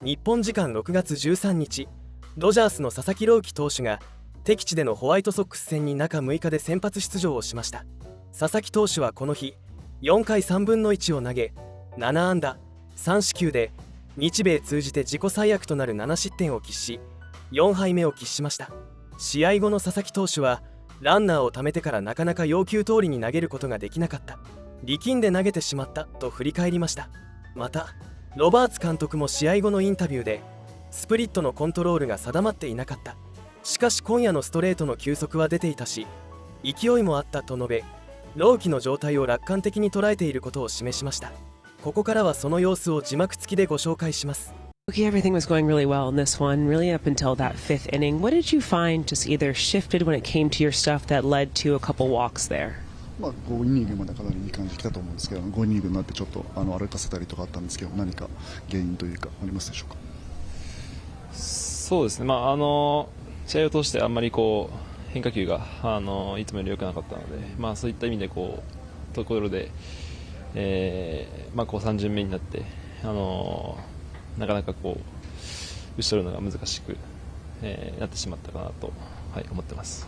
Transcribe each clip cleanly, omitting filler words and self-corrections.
日本時間6月13日、ドジャースの佐々木朗希投手が敵地でのホワイトソックス戦に中6日で先発出場をしました。佐々木投手はこの日4回3分の1を投げ7安打3四球で日米通じて自己最悪となる7失点を喫し4敗目を喫しました。試合後の佐々木投手はランナーを溜めてからなかなか要求通りに投げることができなかった、力んで投げてしまったと振り返りました。またロバーツ監督も試合後のインタビューでスプリットのコントロールが定まっていなかった、しかし今夜のストレートの球速は出ていたし勢いもあったと述べ、朗希の状態を楽観的に捉えていることを示しました。ここからはその様子を字幕付きでご紹介します。Okay, everything was going really well in this one, really up until that fifth inning. What did you find just either shifted when it came to your stuff that led to a couple walks there? 5イニングまでかなりいい感じで来たと思うんですけど、5イニングになってちょっと歩かせたりとかあったんですけど、何か原因というかありますでしょうか。そうですね、試合を通してあんまり変化球がいつもより良くなかったので、そういった意味でところで、3巡目になってなかなか打ち取るのが難しく、なってしまったかなと、思ってます。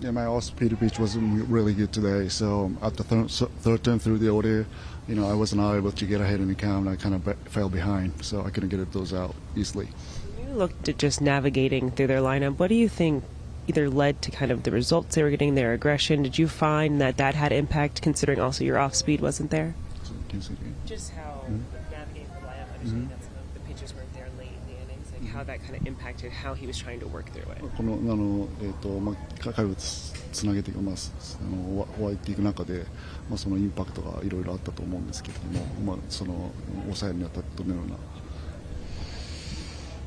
Yeah, my off-speed pitch wasn't really good today. So at the third turn through the order, I wasn't able to get ahead in the count. I kind of fell behind, so I couldn't get those out easily. You looked at just navigating through their lineup. What do you think either led to kind of the results they were getting, their aggression? Did you find that had impact, considering also your off-speed wasn't there? Just how navigating the lineup, understanding that some of the pitches weren't there late in the innings, like how that kind of impacted how he was trying to work through it. この回をつなげていく終わっていく中で、そのインパクトがいろいろあったと思うんですけれども、その抑えるにあたってどのような。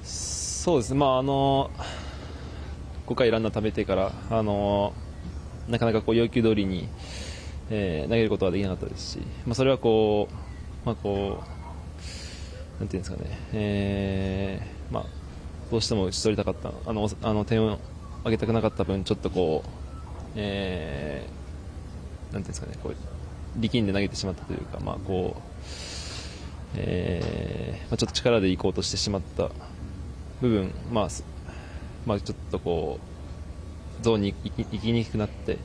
そうですね、5回ランナー貯めてからなかなか要求通りに、投げることはできなかったですし、それはなんていうんですかね、どうしても打ち取りたかった点を上げたくなかった分、ちょっとなんていうんですかね、力んで投げてしまったというか、ちょっと力でいこうとしてしまった部分、ちょっとゾーンに行きにくくなって、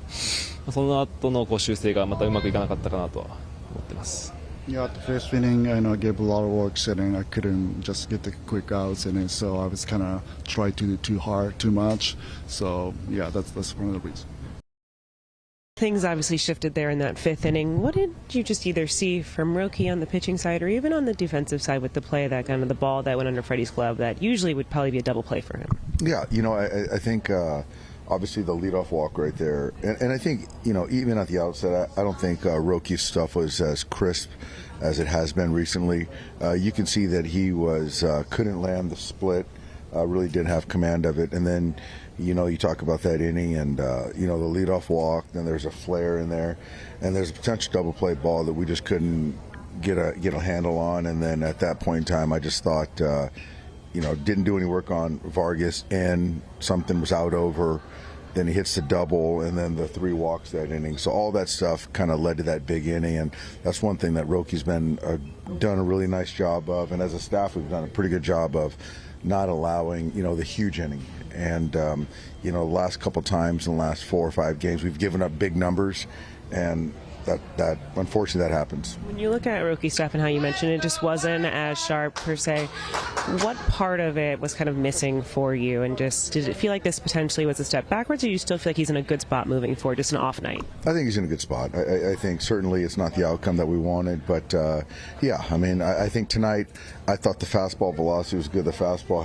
その後の修正がまたうまくいかなかったかなとは思ってます。Yeah, at the first inning, I gave a lot of work, and I couldn't just get the quick outs, and so I was kind of trying to do too hard, too much. So yeah, that's one of the reasons. Things obviously shifted there in that fifth inning. What did you just either see from Roki on the pitching side or even on the defensive side with the play, that kind of the ball that went under Freddie's glove that usually would probably be a double play for him? Yeah, I think obviously the leadoff walk right there. And I think, even at the outset, I don't think Roki's stuff was as crisp as it has been recently. You can see that he couldn't land the split, really didn't have command of it. And then, you talk about that inning and, the leadoff walk, then there's a flare in there, and there's a potential double play ball that we just couldn't get a handle on. And then at that point in time, I just thought, didn't do any work on Vargas, and something was out over. Then he hits the double, and then the 3 walks that inning. So all that stuff kind of led to that big inning, and that's one thing that Roki's been done a really nice job of. And as a staff, we've done a pretty good job of not allowing, the huge inning. And, the last couple times in the last 4 or 5 games, we've given up big numbers, and that unfortunately that happens. When you look at Roki's stuff and how you mentioned it just wasn't as sharp per se, what part of it was kind of missing for you? And just did it feel like this potentially was a step backwards, or do you still feel like he's in a good spot moving forward, just an off night? I think he's in a good spot. I think certainly it's not the outcome that we wanted, but I think tonight I thought the fastball velocity was good. The fastball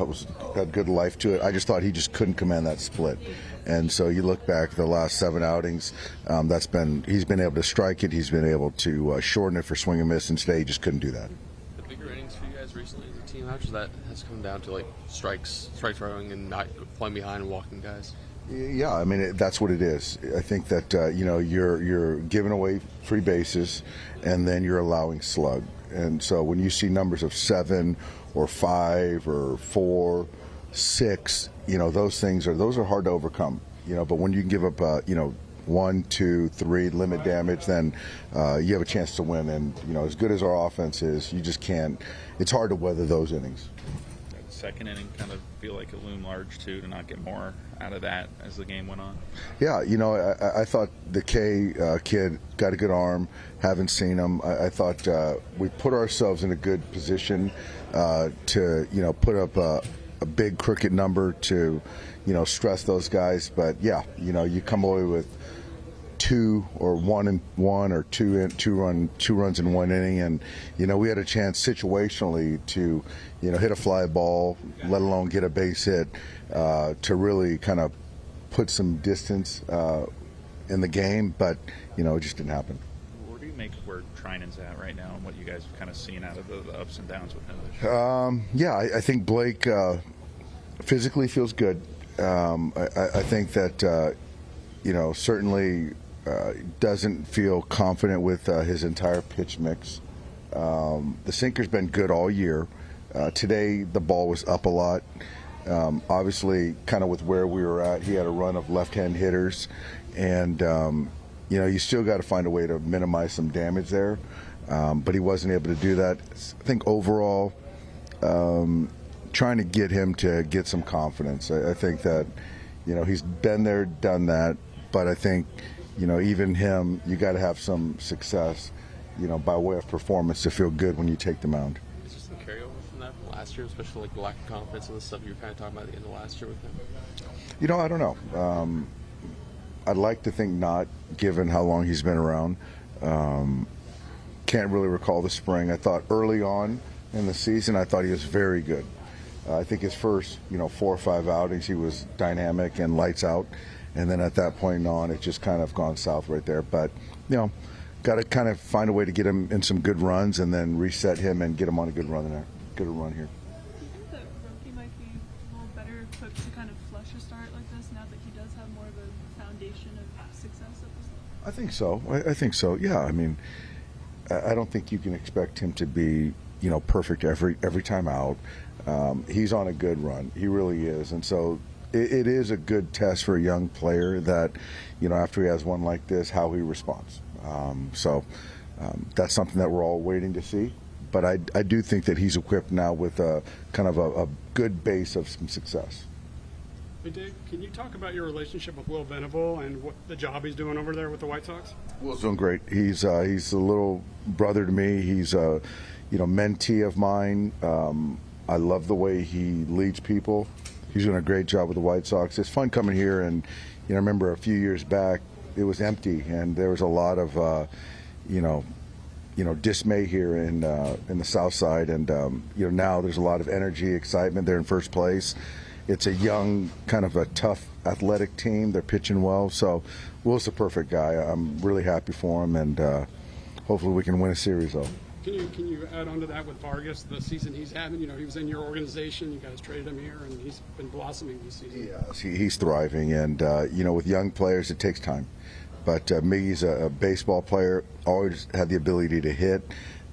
had good life to it. I just thought he just couldn't command that split. And so you look back the last 7 outings, he's been able to strike it, he's been able to shorten it for swing and miss, and today he just couldn't do that. The bigger innings for you guys recently as a team, how much of that has come down to strike throwing and not playing behind and walking guys? Yeah, that's what it is. I think that you're giving away free bases, and then you're allowing slug. And so when you see numbers of 7 or 5 or 4, 6, those are hard to overcome. But when you can give up 1, 2, 3 limit damage, then you have a chance to win. And as good as our offense is, you just can't. It's hard to weather those innings. second inning kind of feel like it loomed large too, to not get more out of that as the game went on? Yeah, I thought the K kid got a good arm. Haven't seen him. I thought we put ourselves in a good position to put up a big crooked number to stress those guys. But yeah, you come away with 2 or 1 and 1 or 2 runs in 1 inning, and we had a chance situationally to hit a fly ball, let alone get a base hit, to really kind of put some distance in the game, but it just didn't happen. Where do you make where Trinan's at right now, and what you guys have kind of seen out of the ups and downs with him this year? Yeah, I think Blake physically feels good. I think that certainly doesn't feel confident with his entire pitch mix. The sinker's been good all year. Today the ball was up a lot. Obviously, kind of with where we were at, he had a run of left-hand hitters, and you still got to find a way to minimize some damage there. But he wasn't able to do that. I think overall, trying to get him to get some confidence. I think that he's been there, done that, but I think even him, you got to have some success, by way of performance to feel good when you take the mound. Is this the carryover from that from last year, especially like the lack of confidence and the stuff you were kind of talking about at the end of last year with him? I don't know. I'd like to think not, given how long he's been around. Can't really recall the spring. I thought early on in the season, I thought he was very good. I think his first, 4 or 5 outings, he was dynamic and lights out. And then at that point on, it just kind of gone south right there. But, got to kind of find a way to get him in some good runs and then reset him and get him on a good run here. Do you think that Rookie might be a little better equipped to kind of flush a start like this now that he does have more of a foundation of success at this level? I think so. I think so. Yeah. I mean, I don't think you can expect him to be, perfect every time out. He's on a good run. He really is. And so it is a good test for a young player that, after he has one like this, how he responds. That's something that we're all waiting to see. But I do think that he's equipped now with a kind of a good base of some success. Hey Dave, can you talk about your relationship with Will Venable and what the job he's doing over there with the White Sox? Will's doing great. He's a little brother to me. He's a mentee of mine. I love the way he leads people. He's doing a great job with the White Sox. It's fun coming here, and I remember a few years back it was empty, and there was a lot of dismay here in the South Side, and now there's a lot of energy, excitement. They're in first place. It's a young, kind of a tough, athletic team. They're pitching well, so Will's the perfect guy. I'm really happy for him, and hopefully we can win a series, though. Can you add on to that with Vargas, the season he's having? He was in your organization. You guys traded him here, and he's been blossoming this season. Yes, he's thriving, and with young players, it takes time. But Miggy's a baseball player, always had the ability to hit.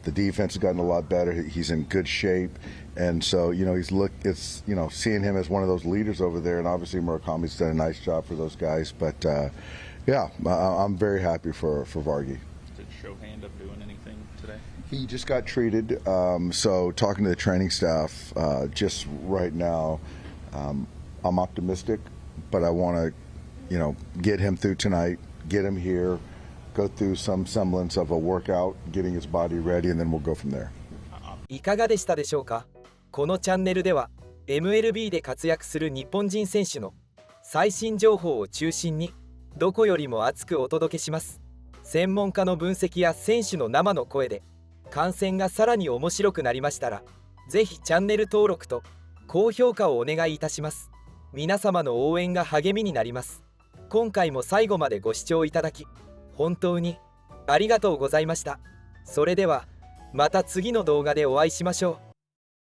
The defense has gotten a lot better. He's in good shape, and so it's seeing him as one of those leaders over there. And obviously Murakami's done a nice job for those guys. But I'm very happy for Vargy. Did Shohei end up doing anything today? He just got treated. So talking to the training staff just right now, I'm optimistic, but I want to get him through tonight, get him here, go through some semblance of a workout, getting his body ready, and then we'll go from there. いかがでしたでしょうか。このチャンネルでは MLB で活躍する日本人選手の最新情報を中心にどこよりも熱くお届けします。専門家の分析や選手の生の声で観戦がさらに面白くなりましたら、ぜひチャンネル登録と高評価をお願いいたします。皆様の応援が励みになります。今回も最後までご視聴いただき本当にありがとうございました。それではまた次の動画でお会いしましょう。